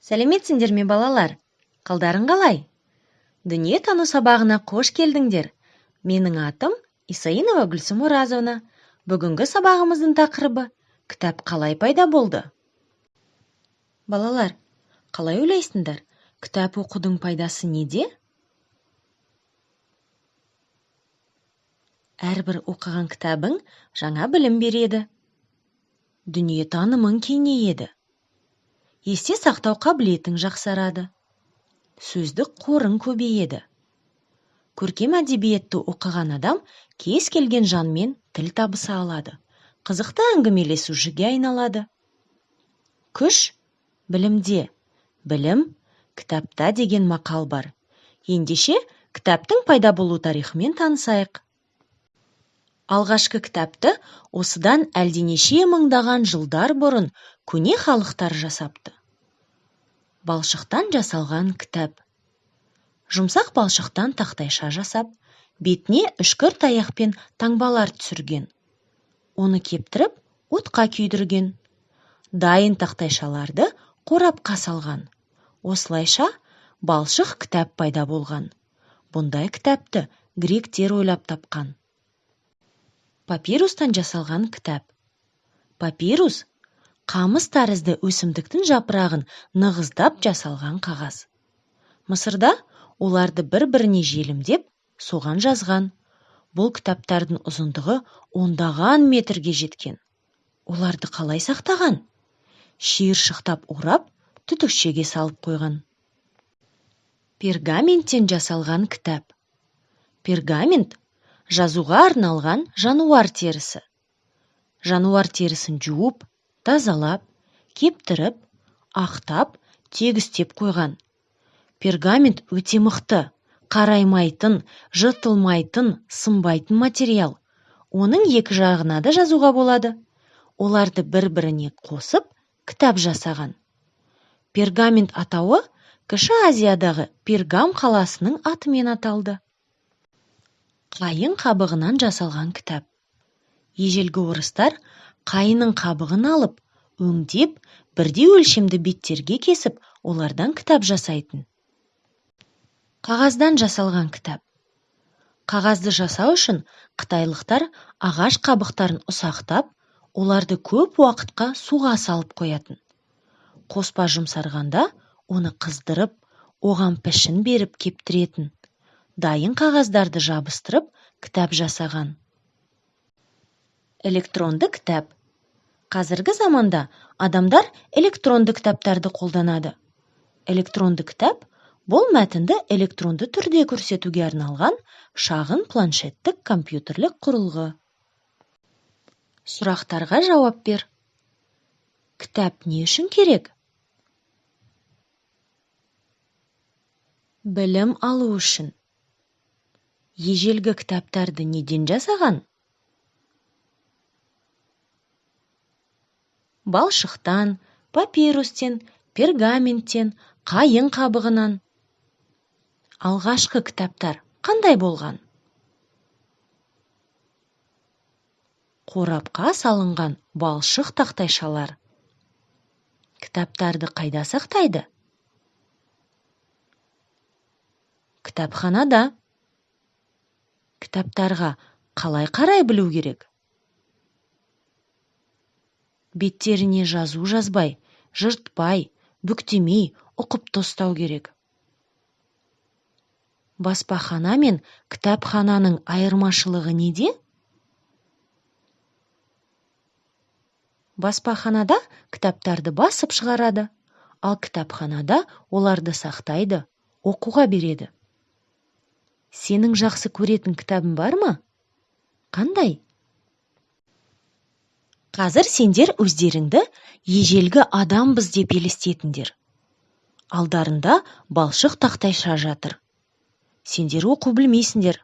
Сәлеметсіңдер ме балалар? Қалдарың қалай? Дүние тану сабағына қош келдіңдер. Менің атым Исаинова Гүлсім Оразовна. Бүгінгі сабағымыздың тақырыбы кітап қалай пайда болды? Балалар, қалай ойлайсыңдар? Кітап оқудың пайдасы неде? Әрбір оқыған кітабың жаңа білім береді. Дүние танымың кеңейеді. Есте сақтау қабілетің жақсарады. Сөздік қорың көбейеді. Көркем әдебиетті оқыған адам кез келген жанмен тіл табыса алады. Қызықты әңгімелесушіге айналады. Күш білімде, білім кітапта деген мақал бар. Ендеше кітаптың пайда болу тарихымен танысайық. Алғашқы кітапты осыдан әлденеше мыңдаған жылдар бұрын көне халықтар жасапты. Балшықтан жасалған кітап. Жұмсақ балшықтан тақтайша жасап, бетіне үшкір таяқпен таңбалар түсірген. Оны кептіріп, отқа күйдірген. Дайын тақтайшаларды қорапқа салған. Осылайша балшық кітап пайда болған. Бұндай кітапты гректер ойлап тапқан. Папирустан жасалған кітап. Папирус қамыс тәрізді өсімдіктің жапырағын нығыздап жасалған қағаз. Мысырда оларды бір-біріне желімдеп, соған жазған. Бұл кітаптардың ұзындығы ондаған метрге жеткен. Оларды қалай сақтаған? Шиыршықтап орап, түтікшеге салып қойған. Пергаменттен жасалған кітап. Пергамент жазуға арналған жануар терісі. Жануар терісін жуып, тазалап, кептіріп, ақтап, тегістеп қойған. Пергамент өте мықты, қараймайтын, жыртылмайтын, сынбайтын материал. Оның екі жағына да жазуға болады. Оларды бір-біріне қосып, кітап жасаған. Пергамент атауы Кіші Азиядағы Пергам қаласының атымен аталды. Қайың қабығынан жасалған кітап. Ежелгі орыстар қайының қабығын алып, өңдеп, бірдей өлшемді беттерге кесіп, олардан кітап жасайтын. Қағаздан жасалған кітап. Қағазды жасау үшін қытайлықтар ағаш қабықтарын ұсақтап, оларды көп уақытқа суға салып қоятын. Қоспа жұмсарғанда оны қыздырып, оған пішін беріп кептіретін. Дайын қағаздарды жабыстырып, кітап жасаған. Электронды кітап. Қазіргі заманда адамдар электронды кітаптарды қолданады. Электронды кітап бұл мәтінді электронды түрде көрсетуге арналған шағын планшеттік компьютерлік құрылғы. Сұрақтарға жауап бер. Кітап не үшін керек? Білім алу үшін. Ежелгі кітаптарды неден жасаған? Балшықтан, папирустен, пергаменттен, қайың қабығынан. Алғашқы кітаптар қандай болған? Қорапқа салынған балшық тақтайшалар. Кітаптарды қайда сақтайды? Кітапханада. Кітаптарға қалай қарай білу керек? Беттеріне жазу жазбай, жыртпай, бүктемей, ұқыпты ұстау керек. Баспахана мен кітапхананың айырмашылығы неде? Баспаханада кітаптарды басып шығарады, ал кітапханада оларды сақтайды, оқуға береді. Сенің жақсы көретін кітабың бар ма? Қандай? Қазір сендер өздеріңді ежелгі адамбыз деп елестетіңдер. Алдарында балшық тақтайша жатыр. Сендер оқу білмейсіңдер.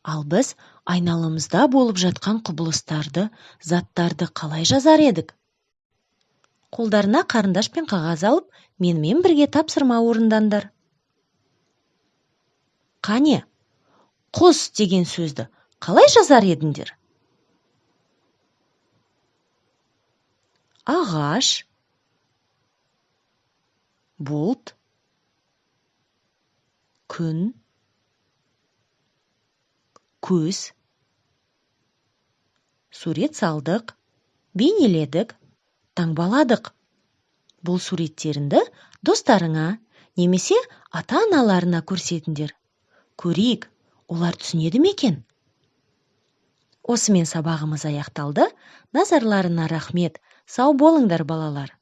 Ал біз айналымызда болып жатқан құбылыстарды, заттарды қалай жазар едік? Қолдарына қарындаш пен қағаз алып, менімен бірге тапсырма орындандар. Қане, құс деген сөзді қалай жазар едіңдер? Ағаш, бұлт, күн, көз. Сурет салдық, бейнеледік, таңбаладық. Бұл суреттеріңді достарыңа немесе ата-аналарына көрсетіңдер. Көрейік, олар түсінеді ме екен? Осымен сабағымыз аяқталды. Назарларына рахмет. Сау болыңдар, балалар.